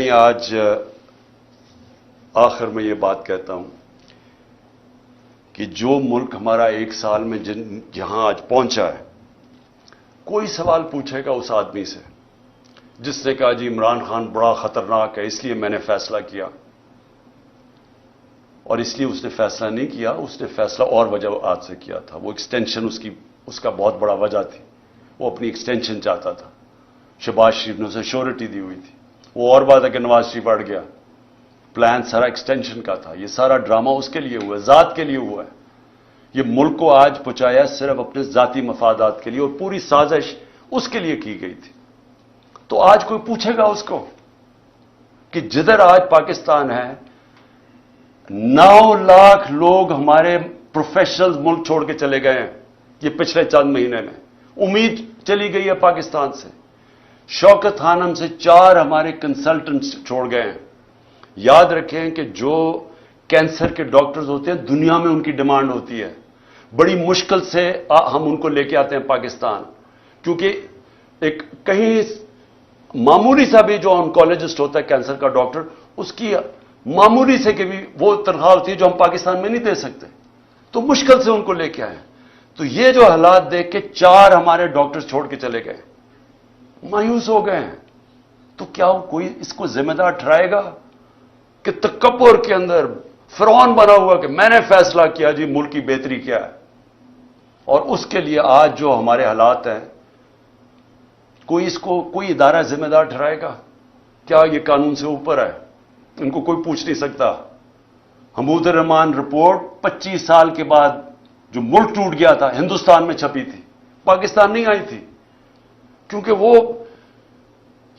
میں آج آخر میں یہ بات کہتا ہوں کہ جو ملک ہمارا ایک سال میں جہاں آج پہنچا ہے، کوئی سوال پوچھے گا اس آدمی سے جس نے کہا جی عمران خان بڑا خطرناک ہے اس لیے میں نے فیصلہ کیا، اور اس لیے اس نے فیصلہ نہیں کیا، اس نے فیصلہ اور وجوہات سے کیا تھا۔ وہ ایکسٹینشن اس کا بہت بڑا وجہ تھی، وہ اپنی ایکسٹینشن چاہتا تھا۔ شہباز شریف نے اسے شیورٹی دی ہوئی تھی، وہ اور بات ہے کہ نواز شریف اڑ گیا، پلان سارا ایکسٹینشن کا تھا۔ یہ سارا ڈرامہ اس کے لیے ہوا ہے، ذات کے لیے ہوا ہے۔ یہ ملک کو آج پہنچایا صرف اپنے ذاتی مفادات کے لیے، اور پوری سازش اس کے لیے کی گئی تھی۔ تو آج کوئی پوچھے گا اس کو کہ جدھر آج پاکستان ہے 9 لاکھ لوگ ہمارے پروفیشنل ملک چھوڑ کے چلے گئے ہیں یہ پچھلے چند مہینے میں، امید چلی گئی ہے پاکستان سے۔ شوکت خانم سے 4 ہمارے کنسلٹنٹس چھوڑ گئے ہیں۔ یاد رکھیں کہ جو کینسر کے ڈاکٹرز ہوتے ہیں دنیا میں ان کی ڈیمانڈ ہوتی ہے، بڑی مشکل سے ہم ان کو لے کے آتے ہیں پاکستان، کیونکہ ایک کہیں معمولی سا بھی جو آنکولوجسٹ ہوتا ہے کینسر کا ڈاکٹر، اس کی معمولی سے کہ بھی وہ تنخواہ ہوتی ہے جو ہم پاکستان میں نہیں دے سکتے، تو مشکل سے ان کو لے کے آئے۔ تو یہ جو حالات دیکھ کے 4 ہمارے ڈاکٹرز چھوڑ کے چلے گئے، مایوس ہو گئے ہیں۔ تو کیا کوئی اس کو ذمہ دار ٹھہرائے گا کہ تکبر کے اندر فرعون بنا ہوا کہ میں نے فیصلہ کیا جی ملک کی بہتری کیا ہے، اور اس کے لیے آج جو ہمارے حالات ہیں کوئی ادارہ ذمہ دار ٹھہرائے گا؟ کیا یہ قانون سے اوپر ہے؟ ان کو کوئی پوچھ نہیں سکتا۔ حمود الرحمان رپورٹ 25 سال کے بعد جو ملک ٹوٹ گیا تھا ہندوستان میں چھپی تھی، پاکستان نہیں آئی تھی، کیونکہ وہ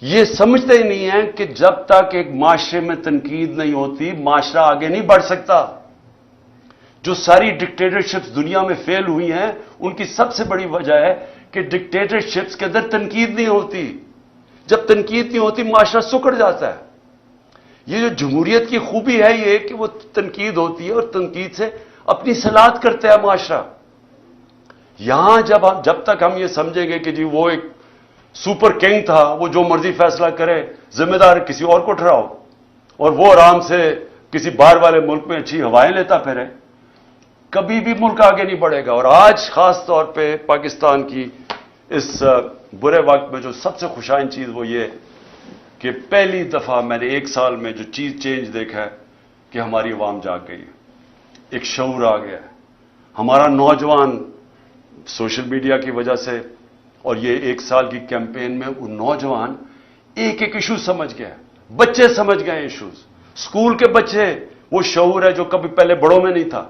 یہ سمجھتے ہی نہیں ہیں کہ جب تک ایک معاشرے میں تنقید نہیں ہوتی معاشرہ آگے نہیں بڑھ سکتا۔ جو ساری ڈکٹیٹرشپس دنیا میں فیل ہوئی ہیں ان کی سب سے بڑی وجہ ہے کہ ڈکٹیٹرشپس کے اندر تنقید نہیں ہوتی۔ جب تنقید نہیں ہوتی معاشرہ سکڑ جاتا ہے۔ یہ جو جمہوریت کی خوبی ہے یہ کہ وہ تنقید ہوتی ہے اور تنقید سے اپنی صلاحیت کرتا ہے معاشرہ۔ یہاں جب تک ہم یہ سمجھیں گے کہ جی وہ ایک سپر کنگ تھا، وہ جو مرضی فیصلہ کرے، ذمہ دار کسی اور کو ٹھہراؤ، اور وہ آرام سے کسی باہر والے ملک میں اچھی ہوائیں لیتا پھرے، کبھی بھی ملک آگے نہیں بڑھے گا۔ اور آج خاص طور پہ پاکستان کی اس برے وقت میں جو سب سے خوشائن چیز وہ یہ کہ پہلی دفعہ میں نے 1 سال میں جو چیز چینج دیکھا ہے کہ ہماری عوام جاگ گئی ہے، ایک شعور آ گیا ہے۔ ہمارا نوجوان سوشل میڈیا کی وجہ سے اور یہ 1 سال کی کیمپین میں وہ نوجوان ایک ایشو سمجھ گئے، بچے سمجھ گئے ایشوز، اسکول کے بچے، وہ شعور ہے جو کبھی پہلے بڑوں میں نہیں تھا۔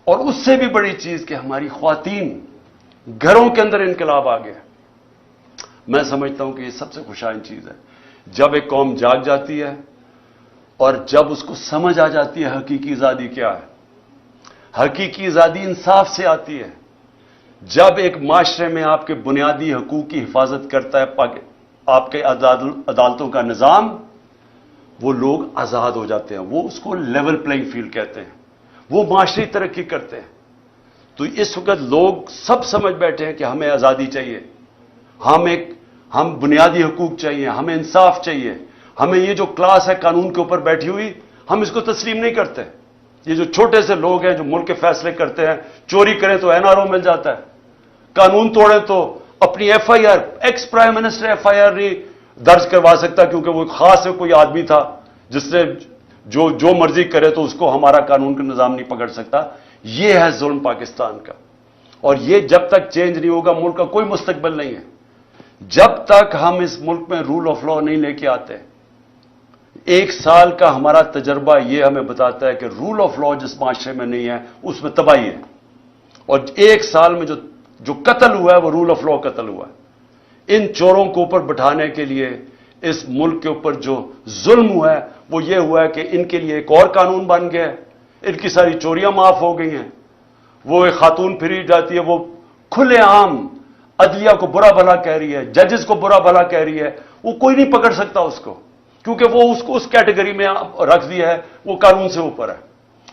اور اس سے بھی بڑی چیز کہ ہماری خواتین گھروں کے اندر انقلاب آ گیا۔ میں سمجھتا ہوں کہ یہ سب سے خوشائن چیز ہے جب ایک قوم جاگ جاتی ہے اور جب اس کو سمجھ آ جاتی ہے حقیقی آزادی کیا ہے۔ حقیقی آزادی انصاف سے آتی ہے۔ جب ایک معاشرے میں آپ کے بنیادی حقوق کی حفاظت کرتا ہے آپ کے عدالتوں کا نظام، وہ لوگ آزاد ہو جاتے ہیں، وہ اس کو لیول پلینگ فیلڈ کہتے ہیں، وہ معاشری ترقی کرتے ہیں۔ تو اس وقت لوگ سب سمجھ بیٹھے ہیں کہ ہمیں آزادی چاہیے، ہم بنیادی حقوق چاہیے، ہمیں انصاف چاہیے، ہمیں یہ جو کلاس ہے قانون کے اوپر بیٹھی ہوئی ہم اس کو تسلیم نہیں کرتے۔ یہ جو چھوٹے سے لوگ ہیں جو ملک کے فیصلے کرتے ہیں، چوری کریں تو NRO مل جاتا ہے، قانون توڑیں تو اپنی FIR، ex prime minister FIR نہیں درج کروا سکتا کیونکہ وہ خاص کوئی آدمی تھا جس نے جو مرضی کرے تو اس کو ہمارا قانون کا نظام نہیں پکڑ سکتا۔ یہ ہے ظلم پاکستان کا، اور یہ جب تک چینج نہیں ہوگا ملک کا کوئی مستقبل نہیں ہے۔ جب تک ہم اس ملک میں رول آف لا نہیں لے کے آتے، 1 سال کا ہمارا تجربہ یہ ہمیں بتاتا ہے کہ رول آف لا جس معاشرے میں نہیں ہے اس میں تباہی ہے، اور 1 سال میں جو قتل ہوا ہے وہ رول آف لا قتل ہوا ہے۔ ان چوروں کو اوپر بٹھانے کے لیے اس ملک کے اوپر جو ظلم ہوا ہے وہ یہ ہوا ہے کہ ان کے لیے ایک اور قانون بن گیا ہے، ان کی ساری چوریاں معاف ہو گئی ہیں۔ وہ ایک خاتون پھری جاتی ہے، وہ کھلے عام عدلیہ کو برا بھلا کہہ رہی ہے، ججز کو برا بھلا کہہ رہی ہے، وہ کوئی نہیں پکڑ سکتا اس کو، کیونکہ وہ اس کو اس کیٹیگری میں رکھ دیا ہے، وہ قانون سے اوپر ہے۔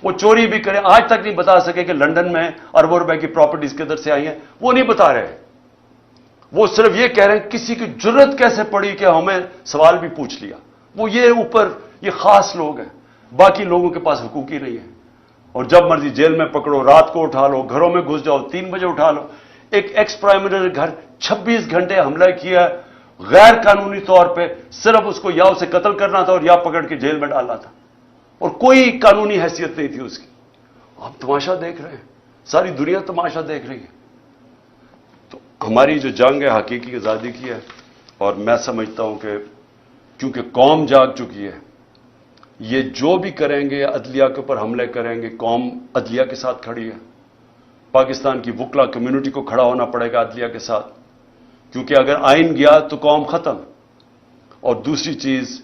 وہ چوری بھی کریں، آج تک نہیں بتا سکے کہ لندن میں اربوں روپے کی پراپرٹیز کدھر سے آئی ہیں، وہ نہیں بتا رہے۔ وہ صرف یہ کہہ رہے ہیں کسی کی جرت کیسے پڑی کہ ہمیں سوال بھی پوچھ لیا، وہ یہ اوپر یہ خاص لوگ ہیں، باقی لوگوں کے پاس حقوق ہی نہیں ہے، اور جب مرضی جیل میں پکڑو، رات کو اٹھا لو، گھروں میں گھس جاؤ، 3 بجے اٹھا لو۔ ایک ایکس پرائم منسٹر کے گھر 26 گھنٹے حملہ کیا غیر قانونی طور پہ، صرف اس کو یا اسے قتل کرنا تھا اور یا پکڑ کے جیل میں ڈالنا تھا، اور کوئی قانونی حیثیت نہیں تھی اس کی۔ آپ تماشا دیکھ رہے ہیں، ساری دنیا تماشا دیکھ رہی ہے۔ تو ہماری جو جنگ ہے حقیقی آزادی کی ہے، اور میں سمجھتا ہوں کہ کیونکہ قوم جاگ چکی ہے، یہ جو بھی کریں گے، عدلیہ کے اوپر حملے کریں گے، قوم عدلیہ کے ساتھ کھڑی ہے۔ پاکستان کی وکلا کمیونٹی کو کھڑا ہونا پڑے گا عدلیہ کے ساتھ، کیونکہ اگر آئین گیا تو قوم ختم۔ اور دوسری چیز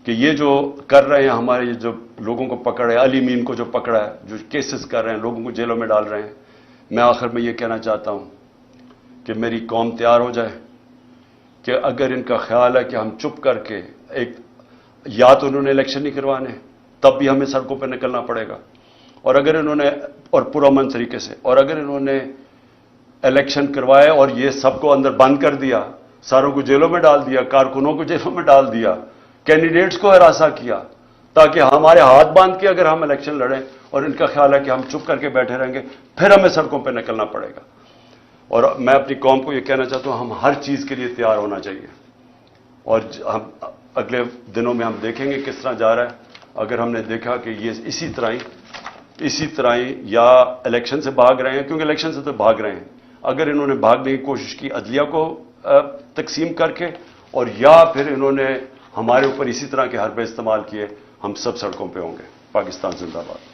کہ یہ جو کر رہے ہیں ہمارے جو لوگوں کو پکڑے، علی مین کو جو پکڑا ہے، جو کیسز کر رہے ہیں، لوگوں کو جیلوں میں ڈال رہے ہیں، میں آخر میں یہ کہنا چاہتا ہوں کہ میری قوم تیار ہو جائے کہ اگر ان کا خیال ہے کہ ہم چپ کر کے یا تو انہوں نے الیکشن نہیں کروانے، تب بھی ہمیں سڑکوں پہ نکلنا پڑے گا، اور اگر انہوں نے اور پرامن طریقے سے، اور اگر انہوں نے الیکشن کروائے اور یہ سب کو اندر بند کر دیا، ساروں کو جیلوں میں ڈال دیا، کارکنوں کو جیلوں میں ڈال دیا، کینڈیڈیٹس کو ہراساں کیا، تاکہ ہمارے ہاتھ باندھ کے اگر ہم الیکشن لڑیں، اور ان کا خیال ہے کہ ہم چپ کر کے بیٹھے رہیں گے، پھر ہمیں سڑکوں پہ نکلنا پڑے گا۔ اور میں اپنی قوم کو یہ کہنا چاہتا ہوں، ہم ہر چیز کے لیے تیار ہونا چاہیے، اور ہم اگلے دنوں میں ہم دیکھیں گے کس طرح جا رہا ہے۔ اگر ہم نے دیکھا کہ یہ اسی طرح ہی یا الیکشن سے بھاگ رہے ہیں، کیونکہ الیکشن سے تو بھاگ رہے ہیں، اگر انہوں نے بھاگنے کی کوشش کی عدلیہ کو تقسیم کر کے، اور یا پھر انہوں نے ہمارے اوپر اسی طرح کے حربے استعمال کیے، ہم سب سڑکوں پہ ہوں گے۔ پاکستان زندہ باد۔